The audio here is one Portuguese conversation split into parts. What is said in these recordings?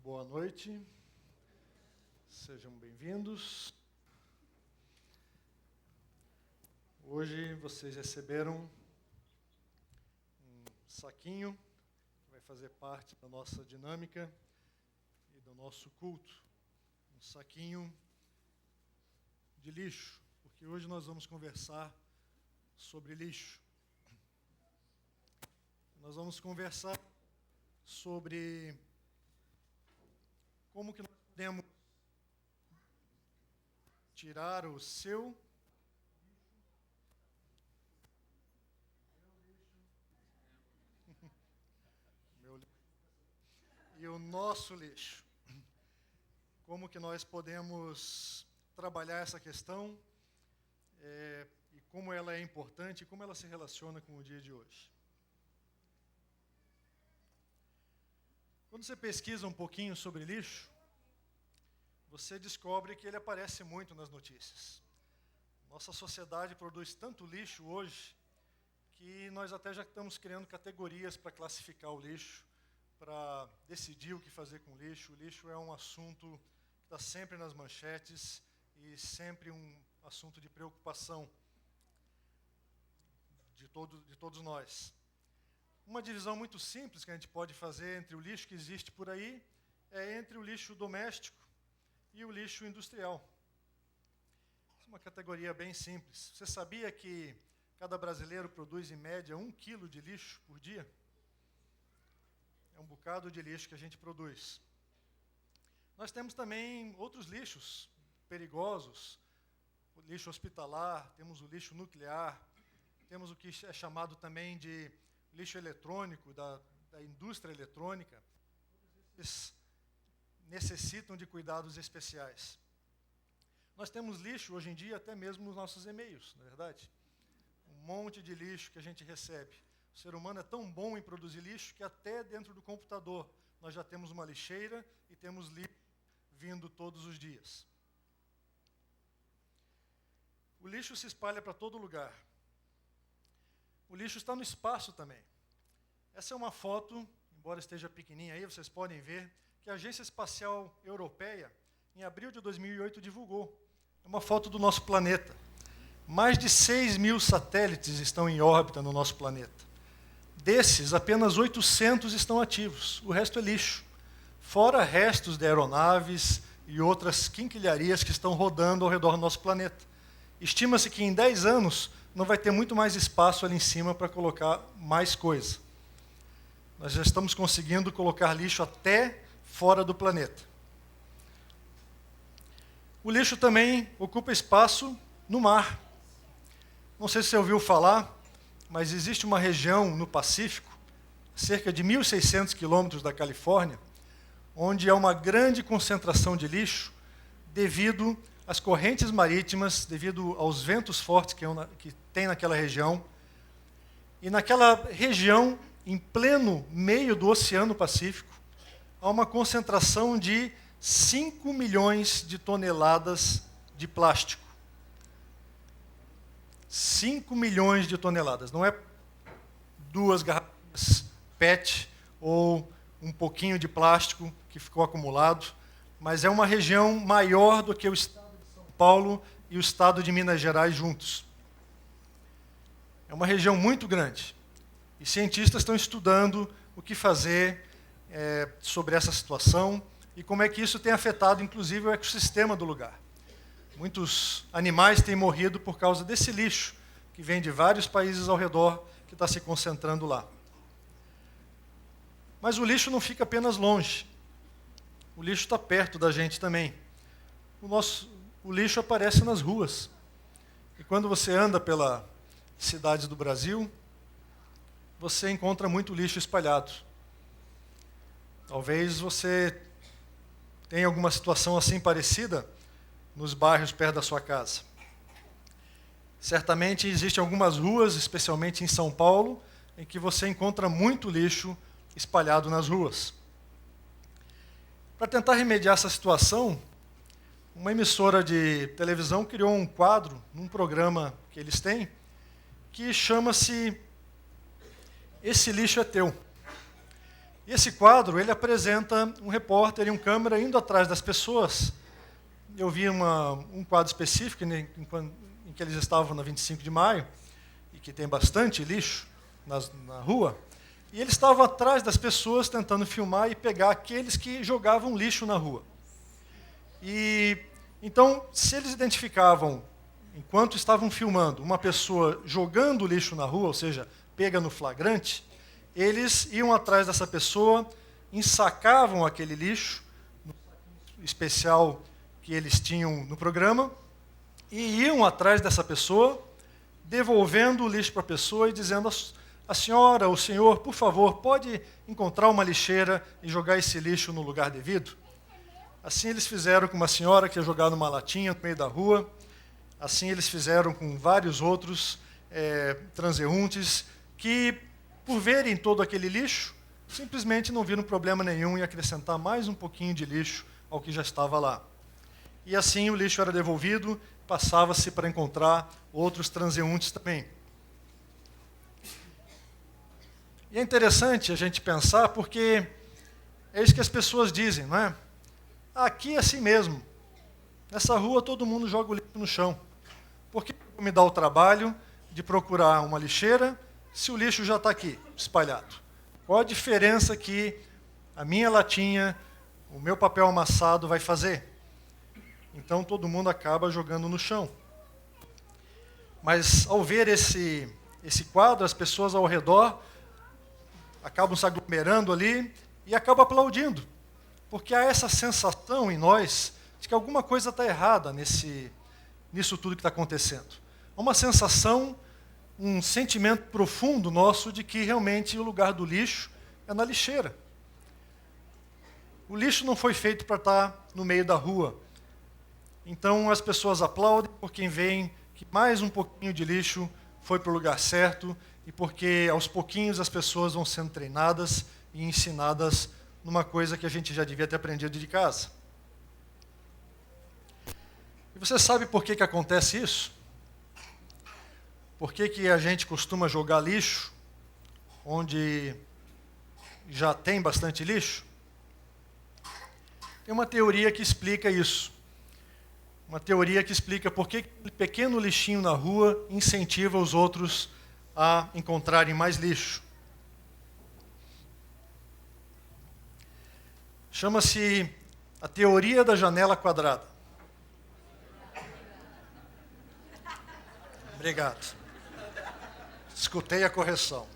Boa noite, sejam bem-vindos. Hoje vocês receberam um saquinho que vai fazer parte da nossa dinâmica e do nosso culto. Um saquinho de lixo, porque hoje nós vamos conversar sobre lixo. Nós vamos conversar sobre como que nós podemos tirar o seu meu lixo e o nosso lixo. Como que nós podemos trabalhar essa questão e como ela é importante e como ela se relaciona com o dia de hoje. Quando você pesquisa um pouquinho sobre lixo, você descobre que ele aparece muito nas notícias. Nossa sociedade produz tanto lixo hoje que nós até já estamos criando categorias para classificar o lixo, para decidir o que fazer com o lixo. O lixo é um assunto que está sempre nas manchetes e sempre um assunto de preocupação de todos nós. Uma divisão muito simples que a gente pode fazer entre o lixo que existe por aí é entre o lixo doméstico e o lixo industrial. Essa é uma categoria bem simples. Você sabia que cada brasileiro produz em média 1 quilo de lixo por dia? É um bocado de lixo que a gente produz. Nós temos também outros lixos perigosos, o lixo hospitalar, temos o lixo nuclear, temos o que é chamado também de lixo eletrônico, da indústria eletrônica. Eles necessitam de cuidados especiais. Nós temos lixo hoje em dia até mesmo nos nossos e-mails, não é verdade? Um monte de lixo que a gente recebe. O ser humano é tão bom em produzir lixo que até dentro do computador nós já temos uma lixeira e temos lixo vindo todos os dias. O lixo se espalha para todo lugar. O lixo está no espaço também. Essa é uma foto, embora esteja pequenininha aí, vocês podem ver, que a Agência Espacial Europeia, em abril de 2008, divulgou. É uma foto do nosso planeta. Mais de 6.000 satélites estão em órbita no nosso planeta. Desses, apenas 800 estão ativos. O resto é lixo. Fora restos de aeronaves e outras quinquilharias que estão rodando ao redor do nosso planeta. Estima-se que em 10 anos não vai ter muito mais espaço ali em cima para colocar mais coisa. Nós já estamos conseguindo colocar lixo até fora do planeta. O lixo também ocupa espaço no mar. Não sei se você ouviu falar, mas existe uma região no Pacífico, cerca de 1.600 quilômetros da Califórnia, onde há uma grande concentração de lixo devido às correntes marítimas, devido aos ventos fortes que tem naquela região. E naquela região, em pleno meio do Oceano Pacífico, há uma concentração de 5 milhões de toneladas de plástico. 5 milhões de toneladas. Não é 2 garrafas PET ou um pouquinho de plástico que ficou acumulado, mas é uma região maior do que o estado de São Paulo e o estado de Minas Gerais juntos. É uma região muito grande. E cientistas estão estudando o que fazer sobre essa situação e como é que isso tem afetado, inclusive, o ecossistema do lugar. Muitos animais têm morrido por causa desse lixo, que vem de vários países ao redor, que está se concentrando lá. Mas o lixo não fica apenas longe. O lixo está perto da gente também. O lixo aparece nas ruas. E quando você anda pelas cidades do Brasil, você encontra muito lixo espalhado. Talvez você tenha alguma situação assim parecida nos bairros perto da sua casa. Certamente existem algumas ruas, especialmente em São Paulo, em que você encontra muito lixo espalhado nas ruas. Para tentar remediar essa situação, uma emissora de televisão criou um quadro, num programa que eles têm, que chama-se Esse Lixo é Teu. E esse quadro, ele apresenta um repórter e um câmera indo atrás das pessoas. Eu vi um quadro específico em que eles estavam na 25 de maio, e que tem bastante lixo na rua, e eles estavam atrás das pessoas tentando filmar e pegar aqueles que jogavam lixo na rua. E então, se eles identificavam, enquanto estavam filmando, uma pessoa jogando lixo na rua, ou seja, pega no flagrante, eles iam atrás dessa pessoa, ensacavam aquele lixo, no saquinho especial que eles tinham no programa, e iam atrás dessa pessoa, devolvendo o lixo para a pessoa e dizendo: a senhora, o senhor, por favor, pode encontrar uma lixeira e jogar esse lixo no lugar devido? Assim eles fizeram com uma senhora que ia jogar numa latinha no meio da rua, assim eles fizeram com vários outros transeuntes que, por verem todo aquele lixo, simplesmente não viram problema nenhum em acrescentar mais um pouquinho de lixo ao que já estava lá. E assim o lixo era devolvido, passava-se para encontrar outros transeuntes também. E é interessante a gente pensar, porque é isso que as pessoas dizem, não é? Aqui é assim mesmo. Nessa rua todo mundo joga o lixo no chão. Por que eu me dar o trabalho de procurar uma lixeira se o lixo já está aqui, espalhado? Qual a diferença que a minha latinha, o meu papel amassado vai fazer? Então todo mundo acaba jogando no chão. Mas ao ver esse quadro, as pessoas ao redor acabam se aglomerando ali e acabam aplaudindo. Porque há essa sensação em nós de que alguma coisa está errada nisso tudo que está acontecendo. Há uma sensação, um sentimento profundo nosso de que realmente o lugar do lixo é na lixeira. O lixo não foi feito para estar no meio da rua. Então as pessoas aplaudem porque veem que mais um pouquinho de lixo foi para o lugar certo e porque aos pouquinhos as pessoas vão sendo treinadas e ensinadas numa coisa que a gente já devia ter aprendido de casa. E você sabe por que acontece isso? Por que a gente costuma jogar lixo onde já tem bastante lixo? Tem uma teoria que explica isso. Uma teoria que explica por que aquele pequeno lixinho na rua incentiva os outros a encontrarem mais lixo. Chama-se a teoria da janela quadrada. Obrigado. Escutei a correção.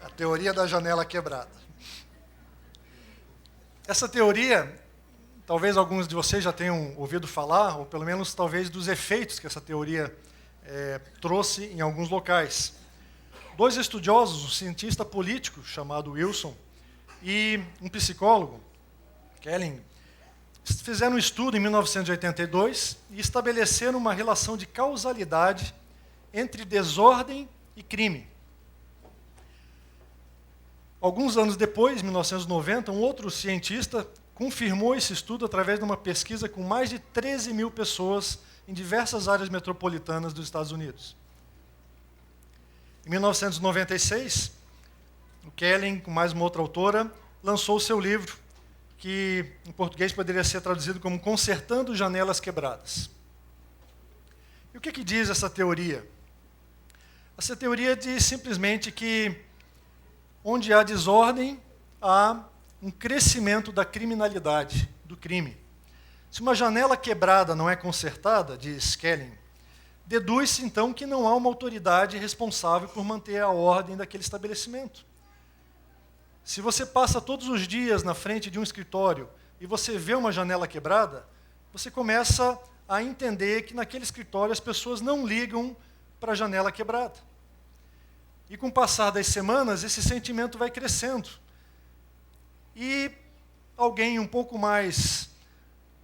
A teoria da janela quebrada. Essa teoria, talvez alguns de vocês já tenham ouvido falar, ou pelo menos talvez dos efeitos que essa teoria trouxe em alguns locais. Dois estudiosos, um cientista político chamado Wilson e um psicólogo, Kelling, fizeram um estudo em 1982 e estabeleceram uma relação de causalidade entre desordem e crime. Alguns anos depois, em 1990, um outro cientista confirmou esse estudo através de uma pesquisa com mais de 13 mil pessoas em diversas áreas metropolitanas dos Estados Unidos. Em 1996, o Kelling, com mais uma outra autora, lançou o seu livro, que em português poderia ser traduzido como Consertando Janelas Quebradas. E o que diz essa teoria? Essa teoria diz simplesmente que onde há desordem, há um crescimento da criminalidade, do crime. Se uma janela quebrada não é consertada, diz Kelling, deduz-se então que não há uma autoridade responsável por manter a ordem daquele estabelecimento. Se você passa todos os dias na frente de um escritório e você vê uma janela quebrada, você começa a entender que naquele escritório as pessoas não ligam para a janela quebrada. E com o passar das semanas, esse sentimento vai crescendo. E alguém um pouco mais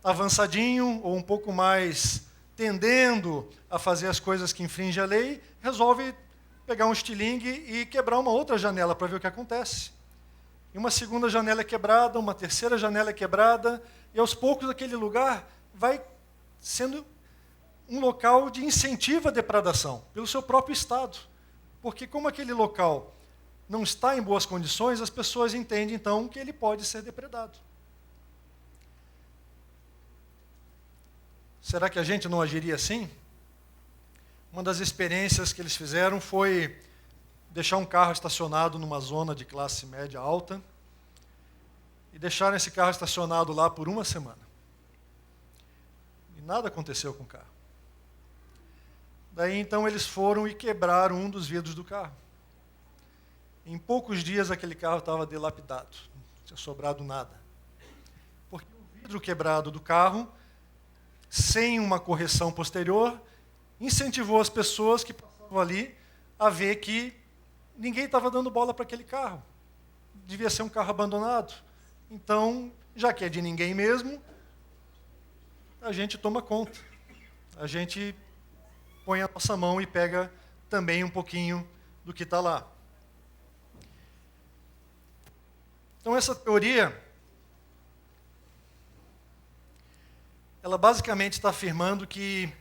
avançadinho, ou um pouco mais tendendo a fazer as coisas que infringem a lei, resolve pegar um estilingue e quebrar uma outra janela para ver o que acontece. E uma segunda janela é quebrada, uma terceira janela é quebrada, e aos poucos aquele lugar vai sendo um local de incentivo à depredação, pelo seu próprio estado. Porque como aquele local não está em boas condições, as pessoas entendem, então, que ele pode ser depredado. Será que a gente não agiria assim? Uma das experiências que eles fizeram foi deixar um carro estacionado numa zona de classe média alta e deixaram esse carro estacionado lá por uma semana. E nada aconteceu com o carro. Daí, então, eles foram e quebraram um dos vidros do carro. Em poucos dias, aquele carro estava dilapidado, não tinha sobrado nada. Porque o vidro quebrado do carro, sem uma correção posterior, incentivou as pessoas que passavam ali a ver que ninguém estava dando bola para aquele carro. Devia ser um carro abandonado. Então, já que é de ninguém mesmo, a gente toma conta. A gente põe a nossa mão e pega também um pouquinho do que está lá. Então, essa teoria, ela basicamente está afirmando que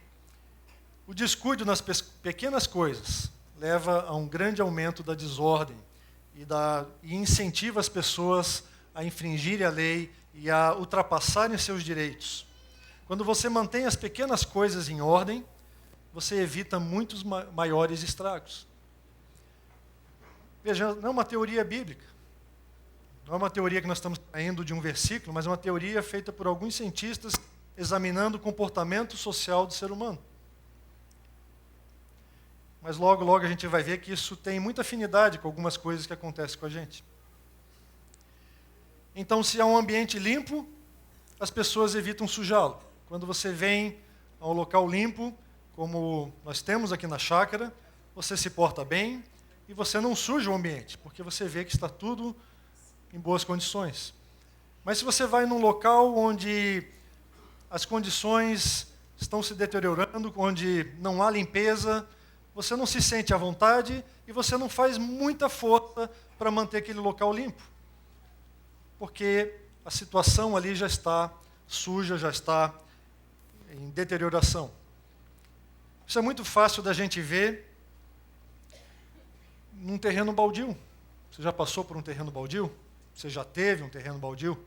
o descuido nas pequenas coisas leva a um grande aumento da desordem e incentiva as pessoas a infringirem a lei e a ultrapassarem seus direitos. Quando você mantém as pequenas coisas em ordem, você evita muitos maiores estragos. Veja, não é uma teoria bíblica. Não é uma teoria que nós estamos traindo de um versículo, mas é uma teoria feita por alguns cientistas examinando o comportamento social do ser humano. Mas logo, logo a gente vai ver que isso tem muita afinidade com algumas coisas que acontecem com a gente. Então, se há um ambiente limpo, as pessoas evitam sujá-lo. Quando você vem a um local limpo, como nós temos aqui na chácara, você se porta bem e você não suja o ambiente, porque você vê que está tudo em boas condições. Mas se você vai num local onde as condições estão se deteriorando, onde não há limpeza, você não se sente à vontade e você não faz muita força para manter aquele local limpo. Porque a situação ali já está suja, já está em deterioração. Isso é muito fácil da gente ver num terreno baldio. Você já passou por um terreno baldio? Você já teve um terreno baldio?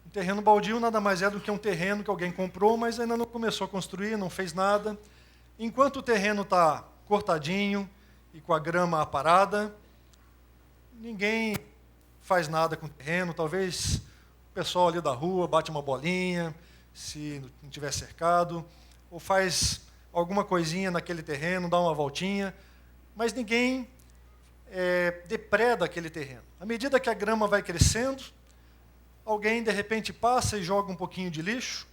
Um terreno baldio nada mais é do que um terreno que alguém comprou, mas ainda não começou a construir, não fez nada. Enquanto o terreno está cortadinho e com a grama aparada, ninguém faz nada com o terreno. Talvez o pessoal ali da rua bate uma bolinha, se não tiver cercado, ou faz alguma coisinha naquele terreno, dá uma voltinha, mas ninguém depreda aquele terreno. À medida que a grama vai crescendo, alguém de repente passa e joga um pouquinho de lixo,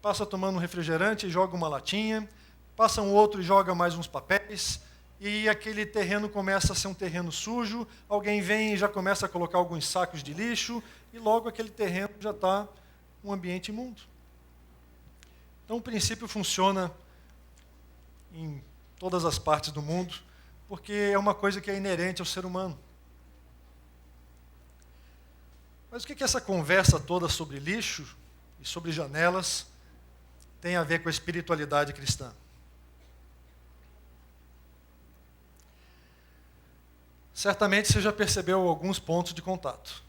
passa tomando um refrigerante e joga uma latinha, passa um outro e joga mais uns papéis, e aquele terreno começa a ser um terreno sujo, alguém vem e já começa a colocar alguns sacos de lixo, e logo aquele terreno já está um ambiente imundo. Então o princípio funciona em todas as partes do mundo, porque é uma coisa que é inerente ao ser humano. Mas o que essa conversa toda sobre lixo e sobre janelas tem a ver com a espiritualidade cristã? Certamente você já percebeu alguns pontos de contato.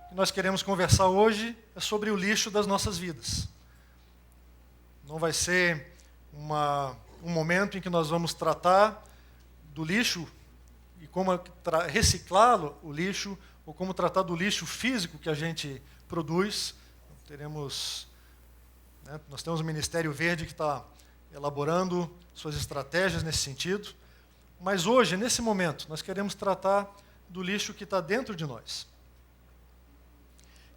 O que nós queremos conversar hoje é sobre o lixo das nossas vidas. Não vai ser um momento em que nós vamos tratar do lixo e como reciclá-lo, o lixo, ou como tratar do lixo físico que a gente produz. Nós temos o Ministério Verde que está elaborando suas estratégias nesse sentido. Mas hoje, nesse momento, nós queremos tratar do lixo que está dentro de nós.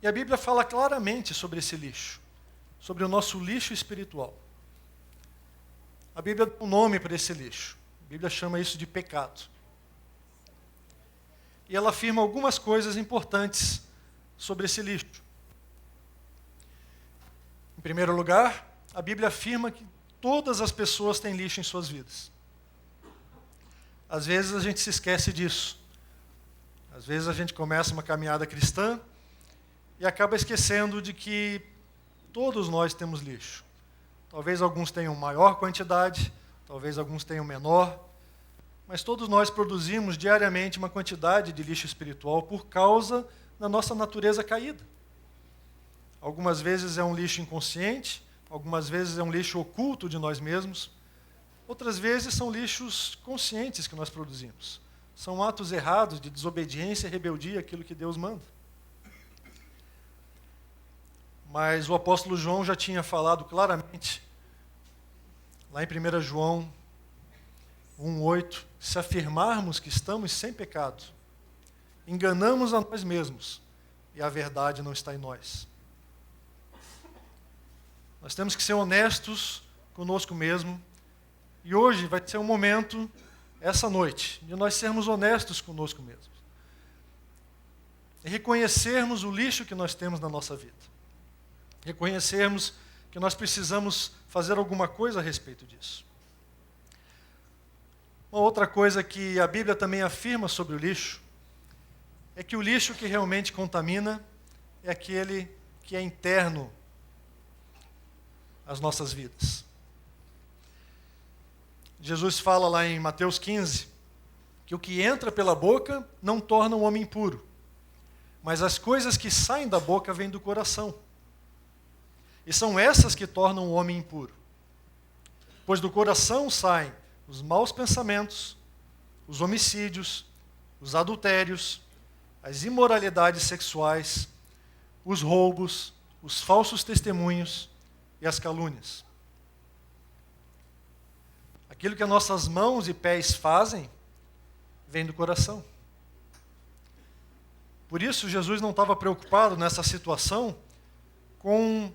E a Bíblia fala claramente sobre esse lixo, sobre o nosso lixo espiritual. A Bíblia dá um nome para esse lixo. A Bíblia chama isso de pecado. E ela afirma algumas coisas importantes sobre esse lixo. Em primeiro lugar, a Bíblia afirma que todas as pessoas têm lixo em suas vidas. Às vezes a gente se esquece disso. Às vezes a gente começa uma caminhada cristã e acaba esquecendo de que todos nós temos lixo. Talvez alguns tenham maior quantidade, talvez alguns tenham menor, Mas todos nós produzimos diariamente uma quantidade de lixo espiritual por causa da nossa natureza caída. Algumas vezes é um lixo inconsciente, algumas vezes é um lixo oculto de nós mesmos, outras vezes são lixos conscientes que nós produzimos. São atos errados de desobediência e rebeldia àquilo que Deus manda. Mas o apóstolo João já tinha falado claramente, lá em 1 João 1,8, se afirmarmos que estamos sem pecado, enganamos a nós mesmos e a verdade não está em nós. Nós temos que ser honestos conosco mesmo. E hoje vai ser um momento, essa noite, de nós sermos honestos conosco mesmos. E reconhecermos o lixo que nós temos na nossa vida. Reconhecermos que nós precisamos fazer alguma coisa a respeito disso. Uma outra coisa que a Bíblia também afirma sobre o lixo é que o lixo que realmente contamina é aquele que é interno às nossas vidas. Jesus fala lá em Mateus 15 que o que entra pela boca não torna o homem impuro, mas as coisas que saem da boca vêm do coração. E são essas que tornam o homem impuro. Pois do coração saem os maus pensamentos, os homicídios, os adultérios, as imoralidades sexuais, os roubos, os falsos testemunhos e as calúnias. Aquilo que as nossas mãos e pés fazem, vem do coração. Por isso, Jesus não estava preocupado nessa situação com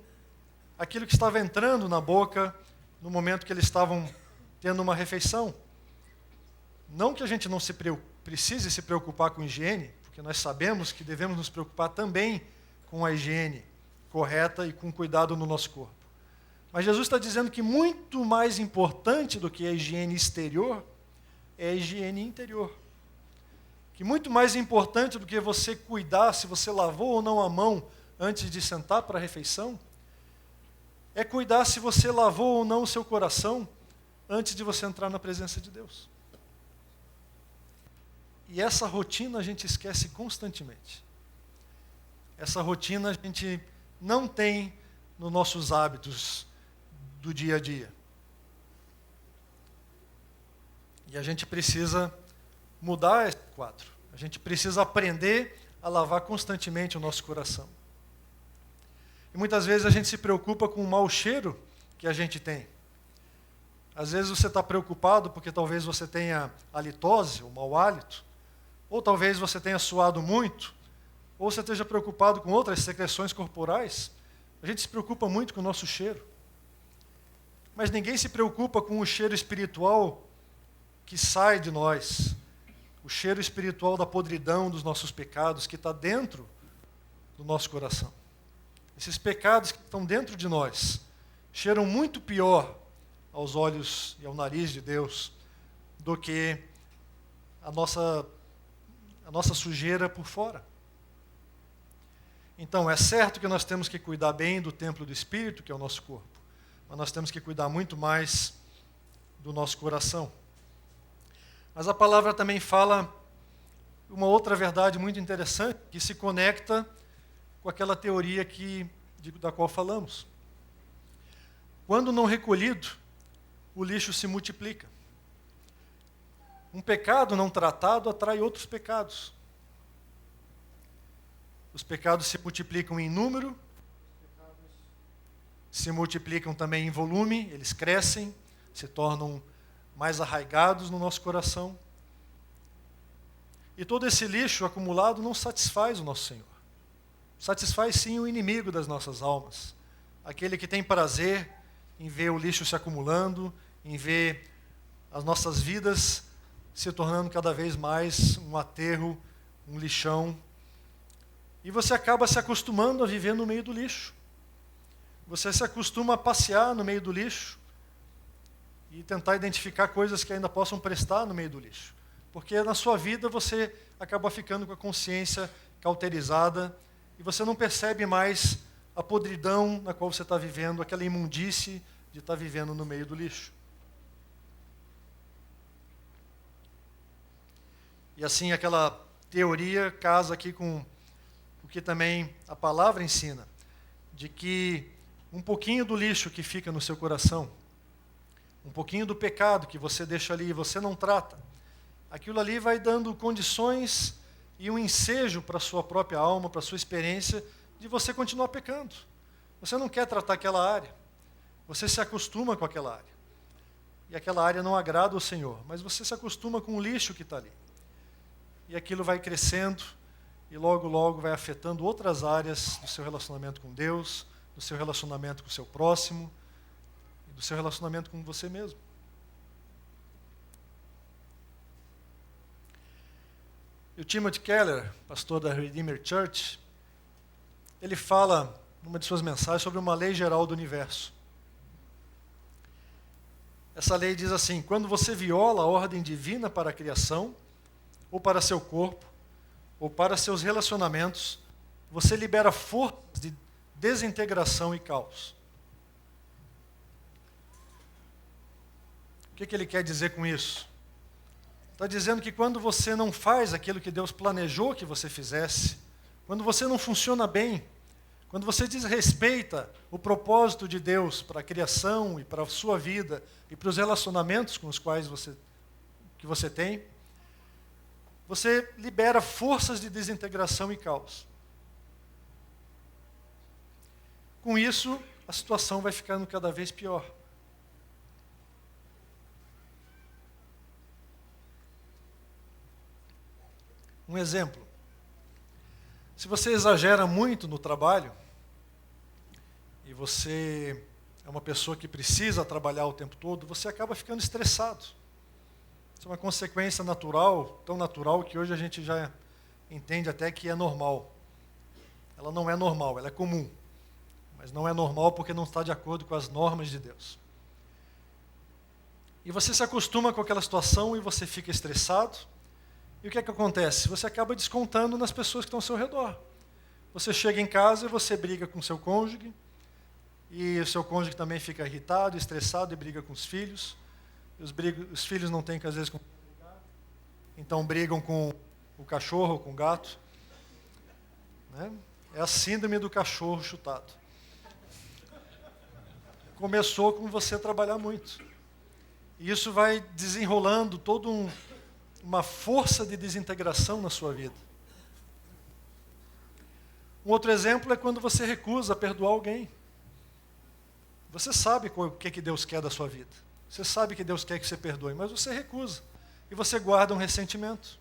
aquilo que estava entrando na boca no momento que eles estavam tendo uma refeição. Não que a gente não precise se preocupar com higiene, porque nós sabemos que devemos nos preocupar também com a higiene correta e com cuidado no nosso corpo. Mas Jesus está dizendo que muito mais importante do que a higiene exterior é a higiene interior. Que muito mais importante do que você cuidar se você lavou ou não a mão antes de sentar para a refeição, é cuidar se você lavou ou não o seu coração antes de você entrar na presença de Deus. E essa rotina a gente esquece constantemente. Essa rotina a gente não tem nos nossos hábitos do dia a dia. E a gente precisa mudar esse quadro. A gente precisa aprender a lavar constantemente o nosso coração. E muitas vezes a gente se preocupa com o mau cheiro que a gente tem. Às vezes você está preocupado porque talvez você tenha halitose, ou mau hálito, ou talvez você tenha suado muito, ou você esteja preocupado com outras secreções corporais. A gente se preocupa muito com o nosso cheiro. Mas ninguém se preocupa com o cheiro espiritual que sai de nós, o cheiro espiritual da podridão dos nossos pecados que está dentro do nosso coração. Esses pecados que estão dentro de nós cheiram muito pior aos olhos e ao nariz de Deus do que a nossa sujeira por fora. Então, é certo que nós temos que cuidar bem do templo do Espírito, que é o nosso corpo, mas nós temos que cuidar muito mais do nosso coração. Mas a palavra também fala uma outra verdade muito interessante, que se conecta com aquela teoria da qual falamos. Quando não recolhido, o lixo se multiplica. Um pecado não tratado atrai outros pecados. Os pecados se multiplicam em número, se multiplicam também em volume, eles crescem, se tornam mais arraigados no nosso coração. E todo esse lixo acumulado não satisfaz o nosso Senhor. Satisfaz sim o inimigo das nossas almas, aquele que tem prazer em ver o lixo se acumulando, em ver as nossas vidas se tornando cada vez mais um aterro, um lixão. E você acaba se acostumando a viver no meio do lixo. Você se acostuma a passear no meio do lixo e tentar identificar coisas que ainda possam prestar no meio do lixo. Porque na sua vida você acaba ficando com a consciência cauterizada e você não percebe mais a podridão na qual você está vivendo, aquela imundície de estar vivendo no meio do lixo. E assim aquela teoria casa aqui com o que também a palavra ensina, de que um pouquinho do lixo que fica no seu coração, um pouquinho do pecado que você deixa ali e você não trata, aquilo ali vai dando condições e um ensejo para a sua própria alma, para a sua experiência, de você continuar pecando. Você não quer tratar aquela área, você se acostuma com aquela área. E aquela área não agrada ao Senhor, mas você se acostuma com o lixo que está ali. E aquilo vai crescendo e logo, logo vai afetando outras áreas do seu relacionamento com Deus, do seu relacionamento com o seu próximo, e do seu relacionamento com você mesmo. E o Timothy Keller, pastor da Redeemer Church, ele fala, numa de suas mensagens, sobre uma lei geral do universo. Essa lei diz assim: quando você viola a ordem divina para a criação, ou para seu corpo, ou para seus relacionamentos, você libera forças de desintegração e caos. O que ele quer dizer com isso? Está dizendo que quando você não faz aquilo que Deus planejou que você fizesse, quando você não funciona bem, quando você desrespeita o propósito de Deus para a criação e para a sua vida e para os relacionamentos com os quais você tem, você libera forças de desintegração e caos. Com isso, a situação vai ficando cada vez pior. Um exemplo. Se você exagera muito no trabalho, e você é uma pessoa que precisa trabalhar o tempo todo, você acaba ficando estressado. Isso é uma consequência natural, tão natural que hoje a gente já entende até que é normal. Ela não é normal, ela é comum. Mas não é normal porque não está de acordo com as normas de Deus. E você se acostuma com aquela situação e você fica estressado. E o que é que acontece? Você acaba descontando nas pessoas que estão ao seu redor. Você chega em casa e você briga com seu cônjuge, e o seu cônjuge também fica irritado, estressado e briga com os filhos. Os filhos não têm, às vezes, com então brigam com o cachorro, com o gato. Né? É a síndrome do cachorro chutado. Começou com você trabalhar muito. E isso vai desenrolando toda uma força de desintegração na sua vida. Um outro exemplo é quando você recusa perdoar alguém. Você sabe o que Deus quer da sua vida. Você sabe que Deus quer que você perdoe, mas você recusa. E você guarda um ressentimento.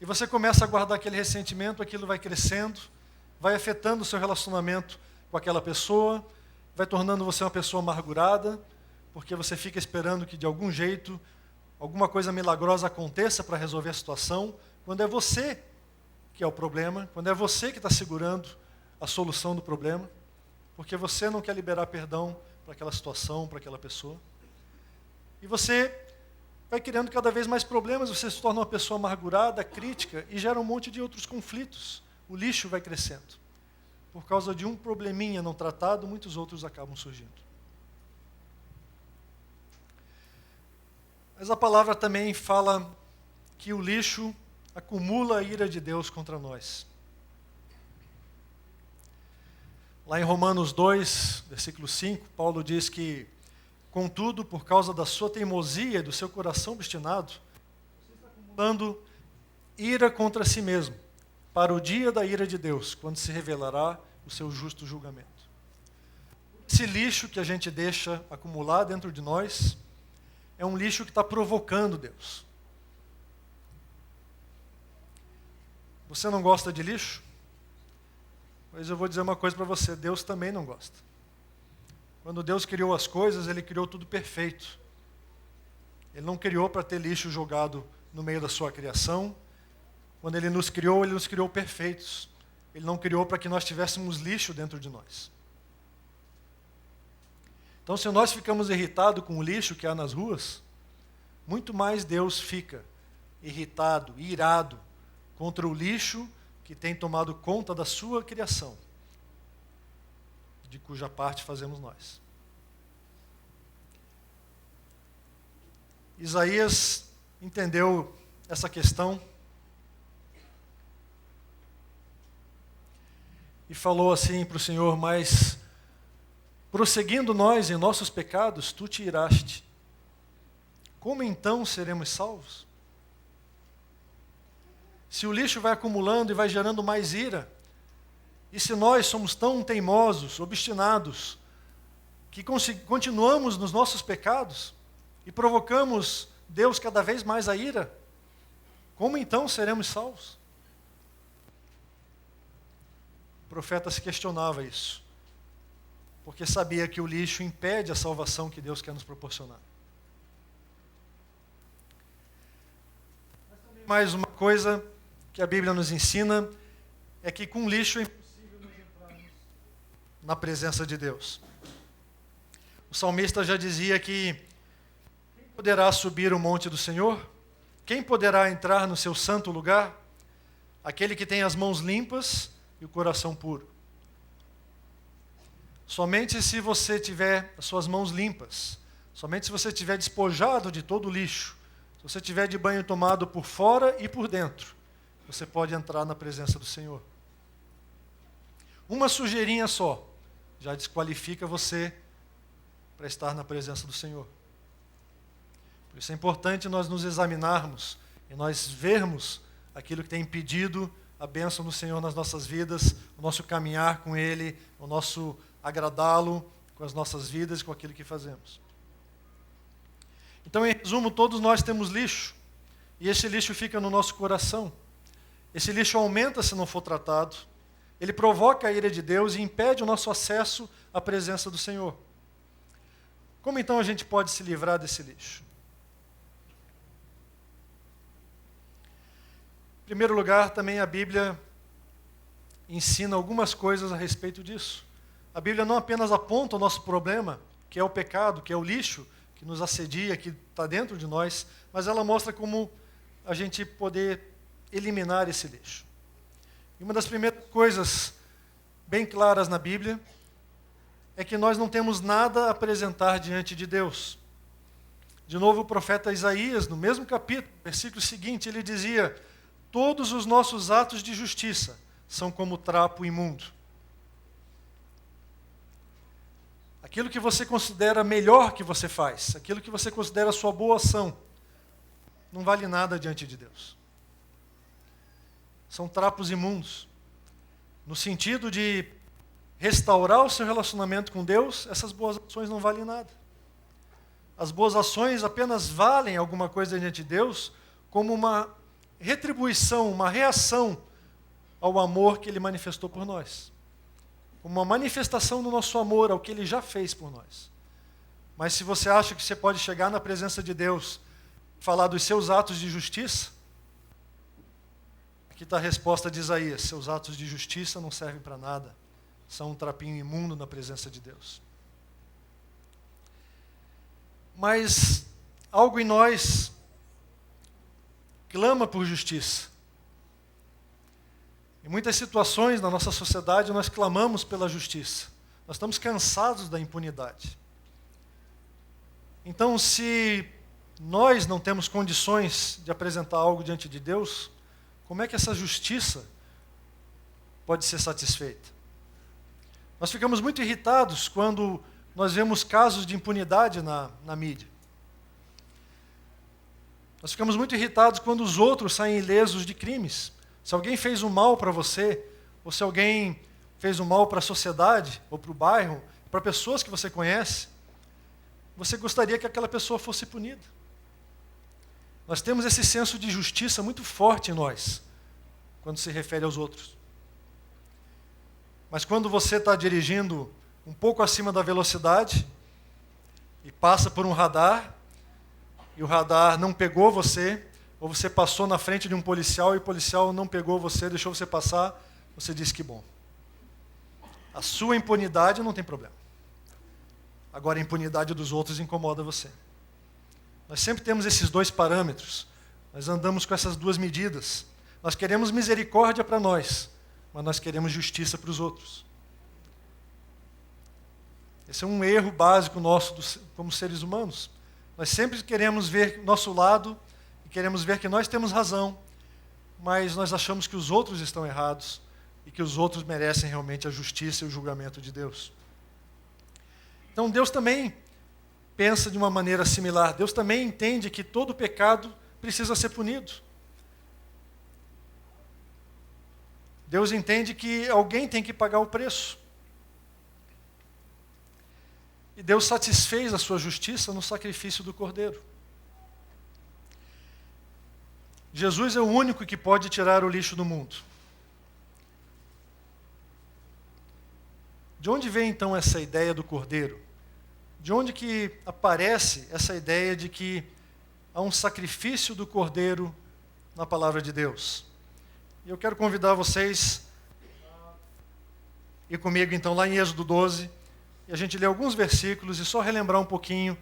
E você começa a guardar aquele ressentimento, aquilo vai crescendo, vai afetando o seu relacionamento com aquela pessoa, vai tornando você uma pessoa amargurada, porque você fica esperando que de algum jeito, alguma coisa milagrosa aconteça para resolver a situação, quando é você que é o problema, quando é você que está segurando a solução do problema, porque você não quer liberar perdão para aquela situação, para aquela pessoa. E você vai criando cada vez mais problemas, você se torna uma pessoa amargurada, crítica, e gera um monte de outros conflitos. O lixo vai crescendo. Por causa de um probleminha não tratado, muitos outros acabam surgindo. Mas a palavra também fala que o lixo acumula a ira de Deus contra nós. Lá em Romanos 2, versículo 5, Paulo diz que, contudo, por causa da sua teimosia e do seu coração obstinado, você está acumulando ira contra si mesmo, para o dia da ira de Deus, quando se revelará o seu justo julgamento. Esse lixo que a gente deixa acumular dentro de nós é um lixo que está provocando Deus. Você não gosta de lixo? Pois eu vou dizer uma coisa para você, Deus também não gosta. Quando Deus criou as coisas, Ele criou tudo perfeito. Ele não criou para ter lixo jogado no meio da sua criação. Quando Ele nos criou perfeitos. Ele não criou para que nós tivéssemos lixo dentro de nós. Então, se nós ficamos irritados com o lixo que há nas ruas, muito mais Deus fica irritado, irado, contra o lixo que tem tomado conta da sua criação, de cuja parte fazemos nós. Isaías entendeu essa questão e falou assim para o Senhor: mas prosseguindo nós em nossos pecados, tu te iraste. Como então seremos salvos? Se o lixo vai acumulando e vai gerando mais ira, e se nós somos tão teimosos, obstinados, que continuamos nos nossos pecados e provocamos Deus cada vez mais a ira, como então seremos salvos? O profeta se questionava isso, porque sabia que o lixo impede a salvação que Deus quer nos proporcionar. Mais uma coisa que a Bíblia nos ensina é que com lixo é impossível nós entrarmos na presença de Deus. O salmista já dizia que quem poderá subir o monte do Senhor? Quem poderá entrar no seu santo lugar? Aquele que tem as mãos limpas e o coração puro. Somente se você tiver as suas mãos limpas, somente se você estiver despojado de todo o lixo, se você tiver de banho tomado por fora e por dentro, você pode entrar na presença do Senhor. Uma sujeirinha só já desqualifica você para estar na presença do Senhor. Por isso é importante nós nos examinarmos e nós vermos aquilo que tem impedido a bênção do Senhor nas nossas vidas, o nosso caminhar com Ele, o nosso agradá-lo com as nossas vidas e com aquilo que fazemos. Então, em resumo, todos nós temos lixo, e esse lixo fica no nosso coração. Esse lixo aumenta se não for tratado, ele provoca a ira de Deus e impede o nosso acesso à presença do Senhor. Como então a gente pode se livrar desse lixo? Em primeiro lugar, também a Bíblia ensina algumas coisas a respeito disso. A Bíblia não apenas aponta o nosso problema, que é o pecado, que é o lixo, que nos assedia, que está dentro de nós, mas ela mostra como a gente poder eliminar esse lixo. E uma das primeiras coisas bem claras na Bíblia é que nós não temos nada a apresentar diante de Deus. De novo, o profeta Isaías, no mesmo capítulo, versículo seguinte, ele dizia: todos os nossos atos de justiça são como trapo imundo. Aquilo que você considera melhor que você faz, aquilo que você considera sua boa ação, não vale nada diante de Deus. São trapos imundos. No sentido de restaurar o seu relacionamento com Deus, essas boas ações não valem nada. As boas ações apenas valem alguma coisa diante de Deus como uma retribuição, uma reação ao amor que Ele manifestou por nós. Uma manifestação do nosso amor ao que Ele já fez por nós. Mas se você acha que você pode chegar na presença de Deus, falar dos seus atos de justiça, aqui está a resposta de Isaías: seus atos de justiça não servem para nada, são um trapinho imundo na presença de Deus. Mas algo em nós clama por justiça. Em muitas situações na nossa sociedade nós clamamos pela justiça. Nós estamos cansados da impunidade. Então, se nós não temos condições de apresentar algo diante de Deus, como é que essa justiça pode ser satisfeita? Nós ficamos muito irritados quando nós vemos casos de impunidade na mídia. Nós ficamos muito irritados quando os outros saem ilesos de crimes. Se alguém fez um mal para você, ou se alguém fez um mal para a sociedade, ou para o bairro, para pessoas que você conhece, você gostaria que aquela pessoa fosse punida. Nós temos esse senso de justiça muito forte em nós, quando se refere aos outros. Mas quando você está dirigindo um pouco acima da velocidade, e passa por um radar, e o radar não pegou você, ou você passou na frente de um policial e o policial não pegou você, deixou você passar, você diz que bom. A sua impunidade não tem problema. Agora a impunidade dos outros incomoda você. Nós sempre temos esses dois parâmetros. Nós andamos com essas duas medidas. Nós queremos misericórdia para nós, mas nós queremos justiça para os outros. Esse é um erro básico nosso como seres humanos. Nós sempre queremos ver nosso lado, queremos ver que nós temos razão, mas nós achamos que os outros estão errados e que os outros merecem realmente a justiça e o julgamento de Deus. Então Deus também pensa de uma maneira similar. Deus também entende que todo pecado precisa ser punido. Deus entende que alguém tem que pagar o preço. E Deus satisfez a sua justiça no sacrifício do Cordeiro. Jesus é o único que pode tirar o lixo do mundo. De onde vem então essa ideia do Cordeiro? De onde que aparece essa ideia de que há um sacrifício do Cordeiro na palavra de Deus? E eu quero convidar vocês a ir comigo então lá em Êxodo 12, e a gente lê alguns versículos e só relembrar um pouquinho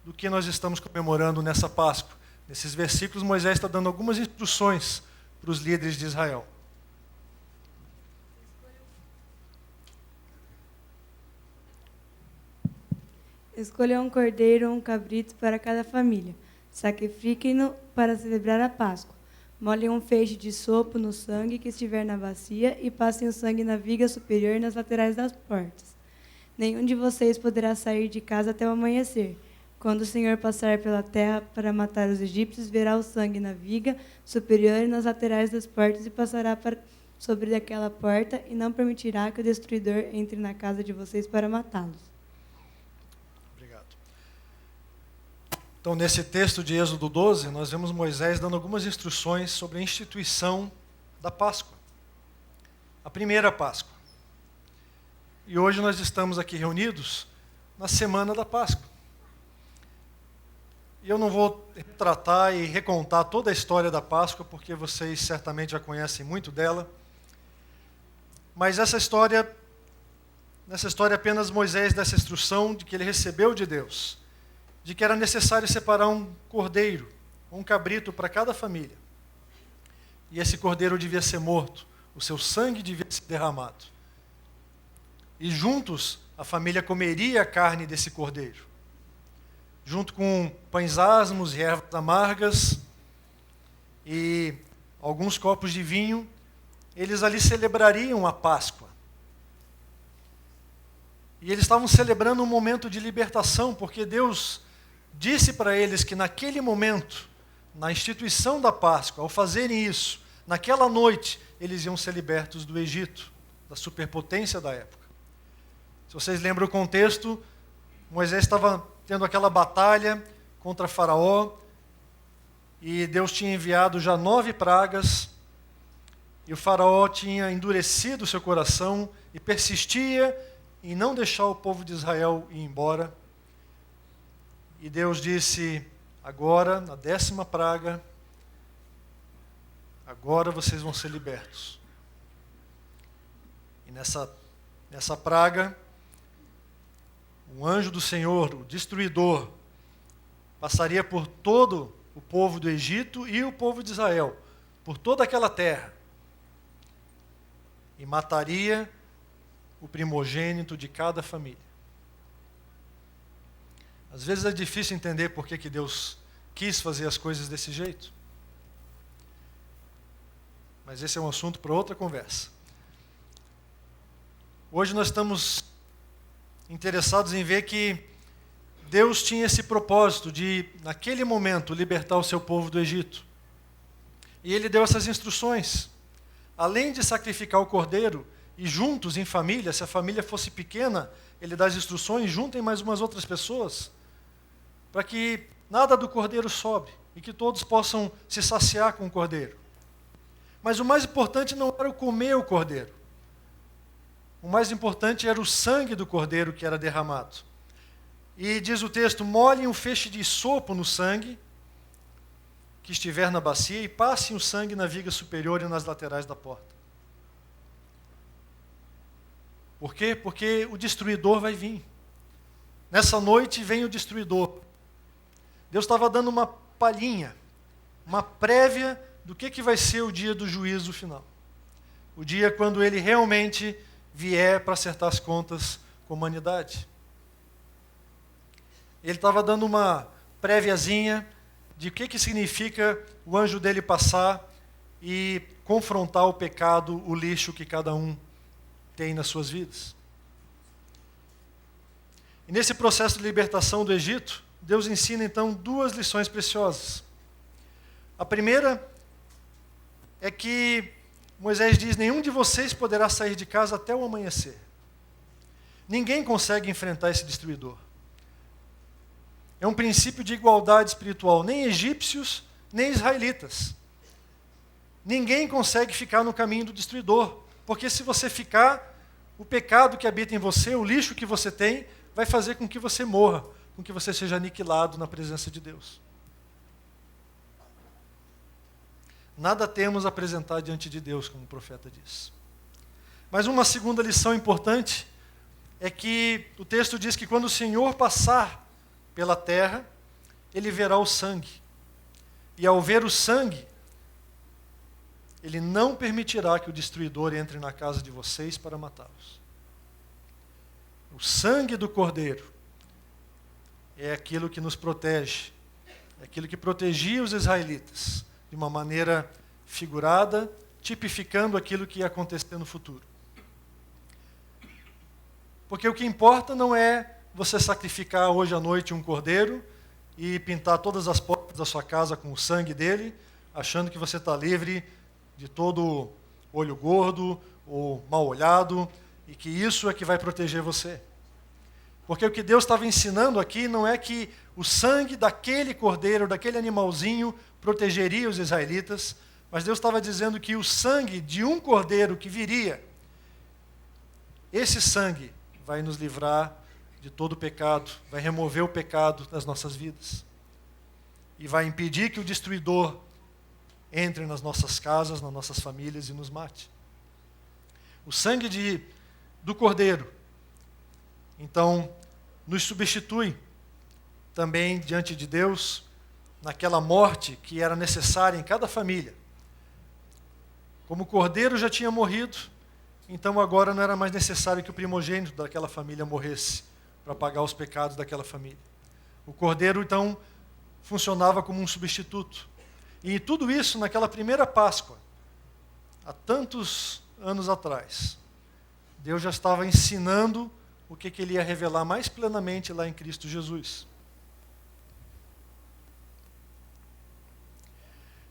do que nós estamos comemorando nessa Páscoa. Nesses versículos, Moisés está dando algumas instruções para os líderes de Israel. Escolha um cordeiro ou um cabrito para cada família. Sacrifiquem-no para celebrar a Páscoa. Molhem um feixe de sopo no sangue que estiver na bacia e passem o sangue na viga superior e nas laterais das portas. Nenhum de vocês poderá sair de casa até o amanhecer. Quando o Senhor passar pela terra para matar os egípcios, verá o sangue na viga superior e nas laterais das portas e passará sobre aquela porta e não permitirá que o destruidor entre na casa de vocês para matá-los. Obrigado. Então, nesse texto de Êxodo 12, nós vemos Moisés dando algumas instruções sobre a instituição da Páscoa. A primeira Páscoa. E hoje nós estamos aqui reunidos na semana da Páscoa. E eu não vou retratar e recontar toda a história da Páscoa, porque vocês certamente já conhecem muito dela. Mas nessa história apenas Moisés dá essa instrução de que ele recebeu de Deus, de que era necessário separar um cordeiro, um cabrito para cada família. E esse cordeiro devia ser morto, o seu sangue devia ser derramado. E juntos a família comeria a carne desse cordeiro, junto com pães asmos e ervas amargas e alguns copos de vinho. Eles ali celebrariam a Páscoa. E eles estavam celebrando um momento de libertação, porque Deus disse para eles que naquele momento, na instituição da Páscoa, ao fazerem isso, naquela noite, eles iam ser libertos do Egito, da superpotência da época. Se vocês lembram o contexto, Moisés estava tendo aquela batalha contra Faraó, e Deus tinha enviado já 9 pragas, e o Faraó tinha endurecido o seu coração e persistia em não deixar o povo de Israel ir embora. E Deus disse: agora, na 10ª praga, agora vocês vão ser libertos. E nessa praga, um anjo do Senhor, o destruidor, passaria por todo o povo do Egito e o povo de Israel, por toda aquela terra, e mataria o primogênito de cada família. Às vezes é difícil entender por que Deus quis fazer as coisas desse jeito. Mas esse é um assunto para outra conversa. Hoje nós estamos interessados em ver que Deus tinha esse propósito de, naquele momento, libertar o seu povo do Egito. E Ele deu essas instruções. Além de sacrificar o cordeiro, e juntos, em família, se a família fosse pequena, Ele dá as instruções, juntem mais umas outras pessoas, para que nada do cordeiro sobe, e que todos possam se saciar com o cordeiro. Mas o mais importante não era o comer o cordeiro. O mais importante era o sangue do cordeiro que era derramado. E diz o texto: molhem um feixe de sopo no sangue que estiver na bacia e passem o sangue na viga superior e nas laterais da porta. Por quê? Porque o destruidor vai vir. Nessa noite vem o destruidor. Deus estava dando uma palhinha, uma prévia do que vai ser o dia do juízo final. O dia quando Ele realmente vier para acertar as contas com a humanidade. Ele estava dando uma préviazinha de o que significa o anjo dele passar e confrontar o pecado, o lixo que cada um tem nas suas vidas. E nesse processo de libertação do Egito, Deus ensina então duas lições preciosas. A primeira é que Moisés diz: nenhum de vocês poderá sair de casa até o amanhecer. Ninguém consegue enfrentar esse destruidor. É um princípio de igualdade espiritual. Nem egípcios, nem israelitas. Ninguém consegue ficar no caminho do destruidor. Porque se você ficar, o pecado que habita em você, o lixo que você tem, vai fazer com que você morra, com que você seja aniquilado na presença de Deus. Nada temos a apresentar diante de Deus, como o profeta diz. Mas uma segunda lição importante é que o texto diz que quando o Senhor passar pela terra, ele verá o sangue. E ao ver o sangue, ele não permitirá que o destruidor entre na casa de vocês para matá-los. O sangue do Cordeiro é aquilo que nos protege, é aquilo que protegia os israelitas, de uma maneira figurada, tipificando aquilo que ia acontecer no futuro. Porque o que importa não é você sacrificar hoje à noite um cordeiro e pintar todas as portas da sua casa com o sangue dele, achando que você está livre de todo olho gordo ou mal olhado, e que isso é que vai proteger você. Porque o que Deus estava ensinando aqui não é que o sangue daquele cordeiro, daquele animalzinho, protegeria os israelitas, mas Deus estava dizendo que o sangue de um cordeiro que viria, esse sangue vai nos livrar de todo o pecado, vai remover o pecado das nossas vidas. E vai impedir que o destruidor entre nas nossas casas, nas nossas famílias e nos mate. O sangue do Cordeiro, então, nos substitui também diante de Deus naquela morte que era necessária em cada família. Como o Cordeiro já tinha morrido, então agora não era mais necessário que o primogênito daquela família morresse para pagar os pecados daquela família. O Cordeiro, então, funcionava como um substituto. E tudo isso naquela primeira Páscoa, há tantos anos atrás, Deus já estava ensinando o que ele ia revelar mais plenamente lá em Cristo Jesus.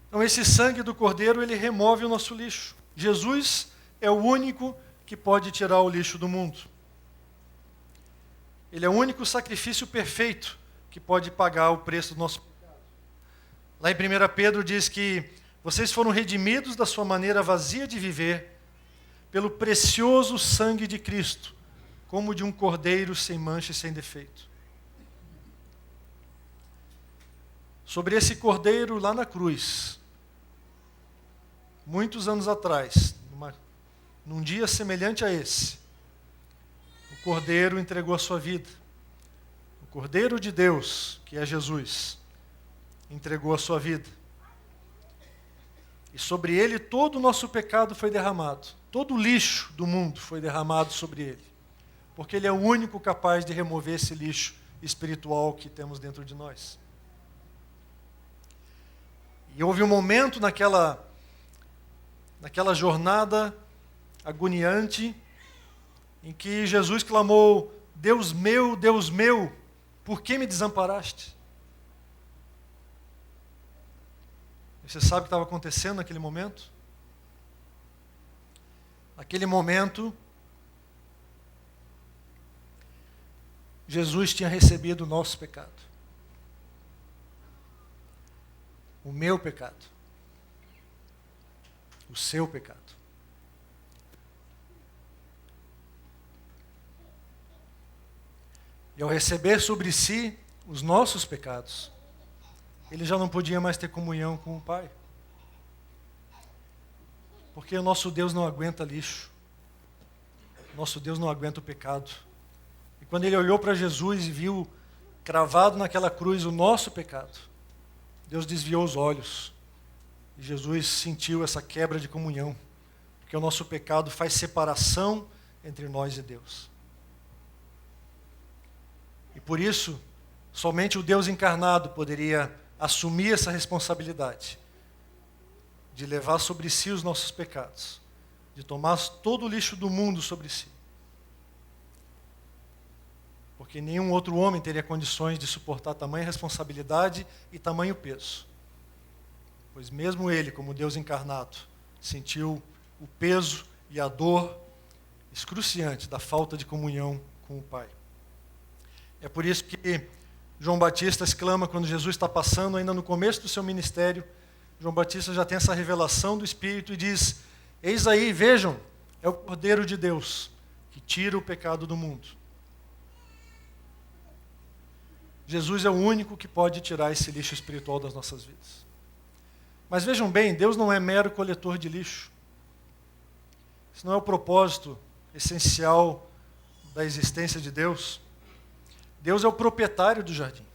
Então esse sangue do Cordeiro, ele remove o nosso lixo. Jesus é o único que pode tirar o lixo do mundo. Ele é o único sacrifício perfeito que pode pagar o preço do nosso pecado. Lá em 1 Pedro diz que vocês foram redimidos da sua maneira vazia de viver pelo precioso sangue de Cristo, como de um cordeiro sem mancha e sem defeito. Sobre esse cordeiro lá na cruz, muitos anos atrás, num dia semelhante a esse, o cordeiro entregou a sua vida. O Cordeiro de Deus, que é Jesus, entregou a sua vida. E sobre ele todo o nosso pecado foi derramado. Todo o lixo do mundo foi derramado sobre ele. Porque ele é o único capaz de remover esse lixo espiritual que temos dentro de nós. E houve um momento naquela jornada agoniante, em que Jesus clamou: Deus meu, por que me desamparaste? Você sabe o que estava acontecendo naquele momento? Naquele momento, Jesus tinha recebido o nosso pecado. O meu pecado. O seu pecado. E ao receber sobre si os nossos pecados, ele já não podia mais ter comunhão com o Pai. Porque o nosso Deus não aguenta lixo. Nosso Deus não aguenta o pecado. E quando ele olhou para Jesus e viu cravado naquela cruz o nosso pecado, Deus desviou os olhos. E Jesus sentiu essa quebra de comunhão. Porque o nosso pecado faz separação entre nós e Deus. E por isso, somente o Deus encarnado poderia assumir essa responsabilidade de levar sobre si os nossos pecados, de tomar todo o lixo do mundo sobre si. Porque nenhum outro homem teria condições de suportar tamanha responsabilidade e tamanho peso. Pois mesmo ele, como Deus encarnado, sentiu o peso e a dor excruciante da falta de comunhão com o Pai. É por isso que João Batista exclama quando Jesus está passando, ainda no começo do seu ministério, João Batista já tem essa revelação do Espírito e diz: eis aí, vejam, é o Cordeiro de Deus que tira o pecado do mundo. Jesus é o único que pode tirar esse lixo espiritual das nossas vidas. Mas vejam bem, Deus não é mero coletor de lixo. Isso não é o propósito essencial da existência de Deus. Deus é o proprietário do jardim.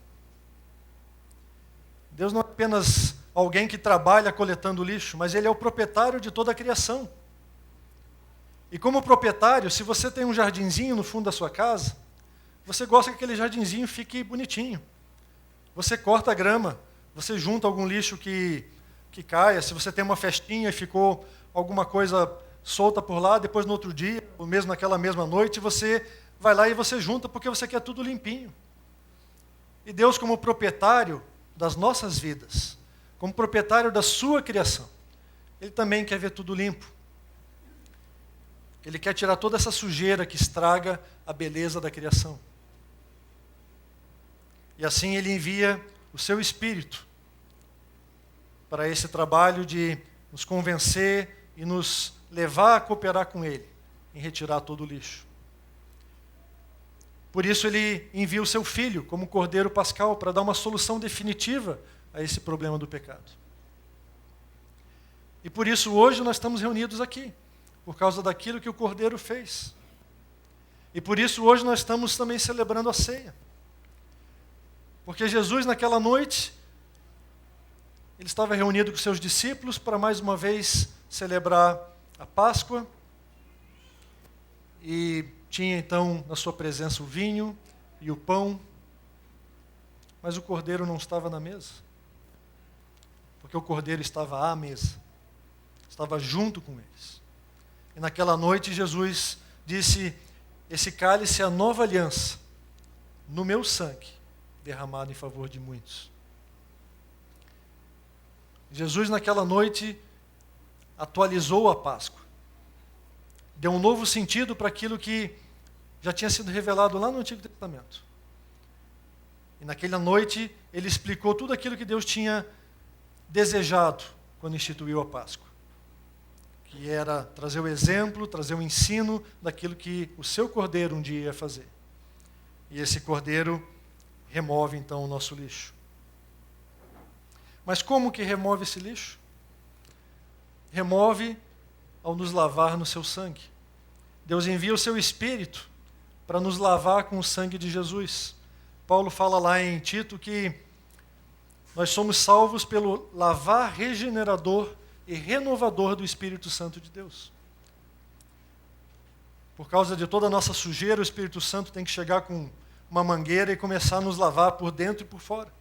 Deus não é apenas alguém que trabalha coletando lixo, mas Ele é o proprietário de toda a criação. E como proprietário, se você tem um jardinzinho no fundo da sua casa, você gosta que aquele jardinzinho fique bonitinho. Você corta a grama, você junta algum lixo que caia, se você tem uma festinha e ficou alguma coisa solta por lá, depois no outro dia, ou mesmo naquela mesma noite, você vai lá e você junta porque você quer tudo limpinho. E Deus, como proprietário das nossas vidas, como proprietário da sua criação, Ele também quer ver tudo limpo. Ele quer tirar toda essa sujeira que estraga a beleza da criação. E assim Ele envia o seu Espírito para esse trabalho de nos convencer e nos levar a cooperar com Ele em retirar todo o lixo. Por isso Ele envia o seu Filho como Cordeiro Pascal para dar uma solução definitiva a esse problema do pecado. E por isso hoje nós estamos reunidos aqui, por causa daquilo que o Cordeiro fez. E por isso hoje nós estamos também celebrando a ceia. Porque Jesus naquela noite, Ele estava reunido com seus discípulos para mais uma vez celebrar a Páscoa. E tinha então na sua presença o vinho e o pão. Mas o Cordeiro não estava na mesa. Porque o Cordeiro estava à mesa. Estava junto com eles. E naquela noite Jesus disse: esse cálice é a nova aliança no meu sangue, derramado em favor de muitos. Jesus naquela noite atualizou a Páscoa. Deu um novo sentido para aquilo que já tinha sido revelado lá no Antigo Testamento. E naquela noite Ele explicou tudo aquilo que Deus tinha desejado quando instituiu a Páscoa. Que era trazer o exemplo, trazer o ensino daquilo que o seu Cordeiro um dia ia fazer. E esse Cordeiro remove então o nosso lixo. Mas como que remove esse lixo? Remove ao nos lavar no seu sangue. Deus envia o seu Espírito para nos lavar com o sangue de Jesus. Paulo fala lá em Tito que nós somos salvos pelo lavar regenerador e renovador do Espírito Santo de Deus. Por causa de toda a nossa sujeira, o Espírito Santo tem que chegar com uma mangueira e começar a nos lavar por dentro e por fora.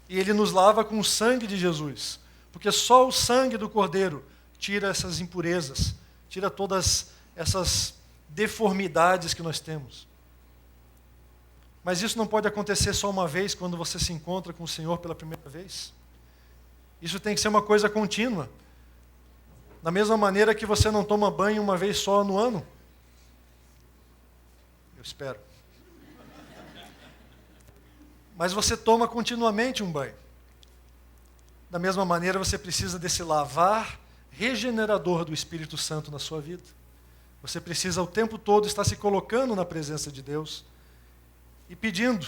E Ele nos lava com o sangue de Jesus, porque só o sangue do Cordeiro tira essas impurezas, tira todas essas deformidades que nós temos. Mas isso não pode acontecer só uma vez, quando você se encontra com o Senhor pela primeira vez. Isso tem que ser uma coisa contínua. Da mesma maneira que você não toma banho uma vez só no ano. Eu espero. Mas você toma continuamente um banho. Da mesma maneira, você precisa desse lavar regenerador do Espírito Santo na sua vida. Você precisa o tempo todo estar se colocando na presença de Deus e pedindo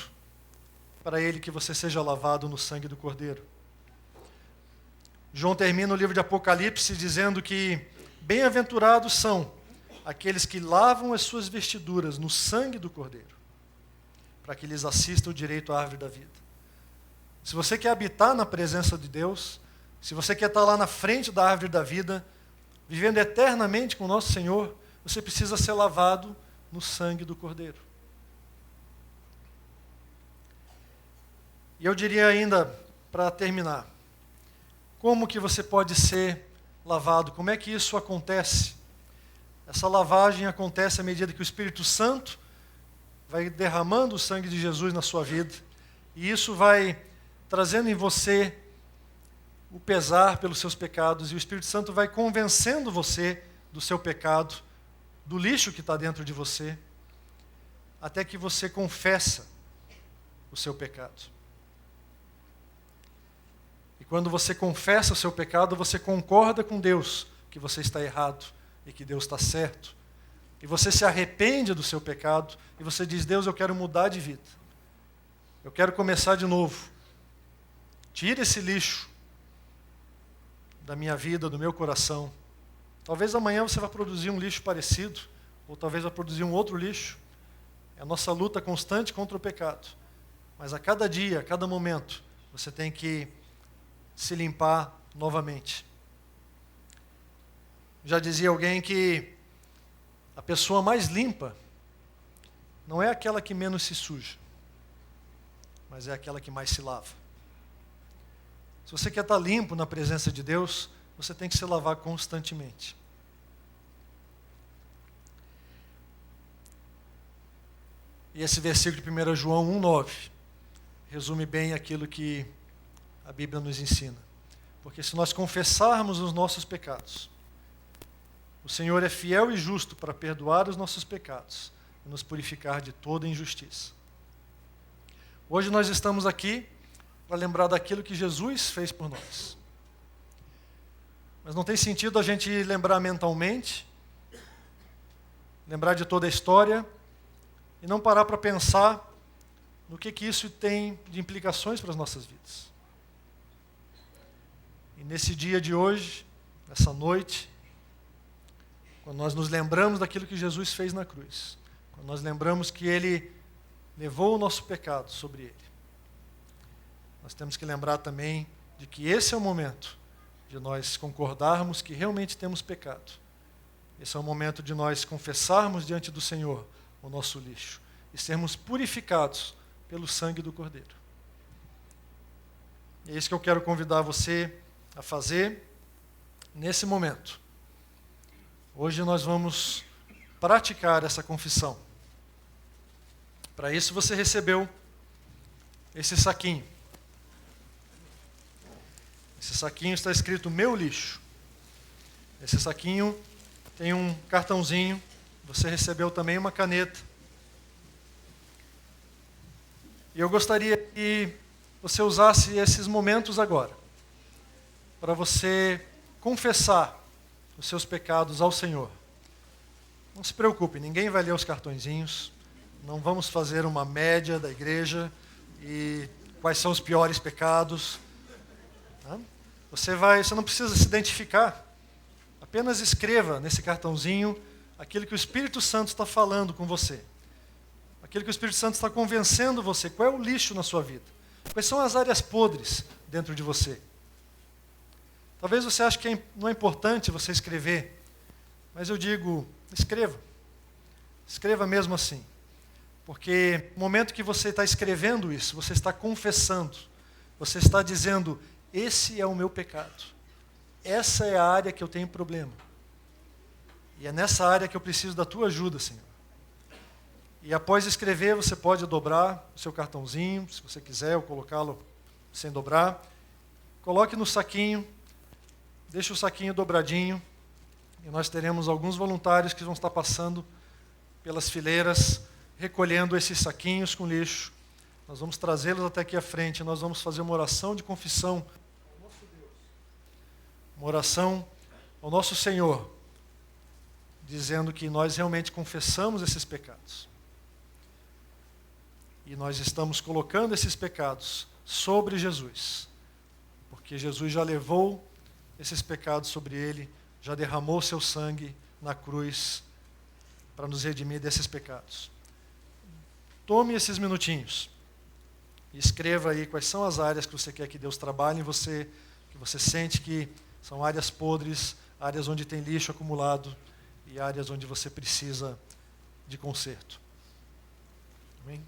para Ele que você seja lavado no sangue do Cordeiro. João termina o livro de Apocalipse dizendo que bem-aventurados são aqueles que lavam as suas vestiduras no sangue do Cordeiro, para que lhes assista o direito à árvore da vida. Se você quer habitar na presença de Deus, se você quer estar lá na frente da árvore da vida, vivendo eternamente com o nosso Senhor, você precisa ser lavado no sangue do Cordeiro. E eu diria ainda, para terminar, como que você pode ser lavado, como é que isso acontece. Essa lavagem acontece à medida que o Espírito Santo vai derramando o sangue de Jesus na sua vida, e isso vai trazendo em você o pesar pelos seus pecados, e o Espírito Santo vai convencendo você do seu pecado, do lixo que está dentro de você, até que você confessa o seu pecado. E quando você confessa o seu pecado, você concorda com Deus que você está errado e que Deus está certo. E você se arrepende do seu pecado e você diz: Deus, eu quero mudar de vida. Eu quero começar de novo. Tira esse lixo da minha vida, do meu coração. Talvez amanhã você vá produzir um lixo parecido, ou talvez vá produzir um outro lixo. É a nossa luta constante contra o pecado. Mas a cada dia, a cada momento, você tem que se limpar novamente. Já dizia alguém que a pessoa mais limpa não é aquela que menos se suja, mas é aquela que mais se lava. Se você quer estar limpo na presença de Deus, você tem que se lavar constantemente. E esse versículo de 1 João 1,9 resume bem aquilo que a Bíblia nos ensina. Porque se nós confessarmos os nossos pecados, o Senhor é fiel e justo para perdoar os nossos pecados e nos purificar de toda injustiça. Hoje nós estamos aqui para lembrar daquilo que Jesus fez por nós. Mas não tem sentido a gente lembrar mentalmente, lembrar de toda a história e não parar para pensar no que isso tem de implicações para as nossas vidas. E nesse dia de hoje, nessa noite, quando nós nos lembramos daquilo que Jesus fez na cruz, quando nós lembramos que Ele levou o nosso pecado sobre Ele, nós temos que lembrar também de que esse é o momento de nós concordarmos que realmente temos pecado. Esse é o momento de nós confessarmos diante do Senhor o nosso lixo e sermos purificados pelo sangue do Cordeiro. E é isso que eu quero convidar você a fazer nesse momento. Hoje nós vamos praticar essa confissão. Para isso você recebeu esse saquinho. Esse saquinho está escrito meu lixo. Esse saquinho tem um cartãozinho. Você recebeu também uma caneta. E eu gostaria que você usasse esses momentos agora para você confessar os seus pecados ao Senhor. Não se preocupe, ninguém vai ler os cartõezinhos. Não vamos fazer uma média da igreja e quais são os piores pecados. Tá? Você não precisa se identificar. Apenas escreva nesse cartãozinho aquilo que o Espírito Santo está falando com você. Aquilo que o Espírito Santo está convencendo você. Qual é o lixo na sua vida? Quais são as áreas podres dentro de você? Talvez você ache que não é importante você escrever, mas eu digo, escreva. Escreva mesmo assim. Porque no momento que você está escrevendo isso, você está confessando. Você está dizendo, esse é o meu pecado. Essa é a área que eu tenho problema. E é nessa área que eu preciso da tua ajuda, Senhor. E após escrever, você pode dobrar o seu cartãozinho, se você quiser, ou colocá-lo sem dobrar. Coloque no saquinho, deixe o saquinho dobradinho, e nós teremos alguns voluntários que vão estar passando pelas fileiras, recolhendo esses saquinhos com lixo. Nós vamos trazê-los até aqui à frente, nós vamos fazer uma oração de confissão ao nosso Deus. Uma oração ao nosso Senhor, dizendo que nós realmente confessamos esses pecados. E nós estamos colocando esses pecados sobre Jesus, porque Jesus já levou esses pecados sobre Ele, já derramou seu sangue na cruz para nos redimir desses pecados. Tome esses minutinhos e escreva aí quais são as áreas que você quer que Deus trabalhe em você, que você sente que são áreas podres, áreas onde tem lixo acumulado e áreas onde você precisa de conserto. Amém?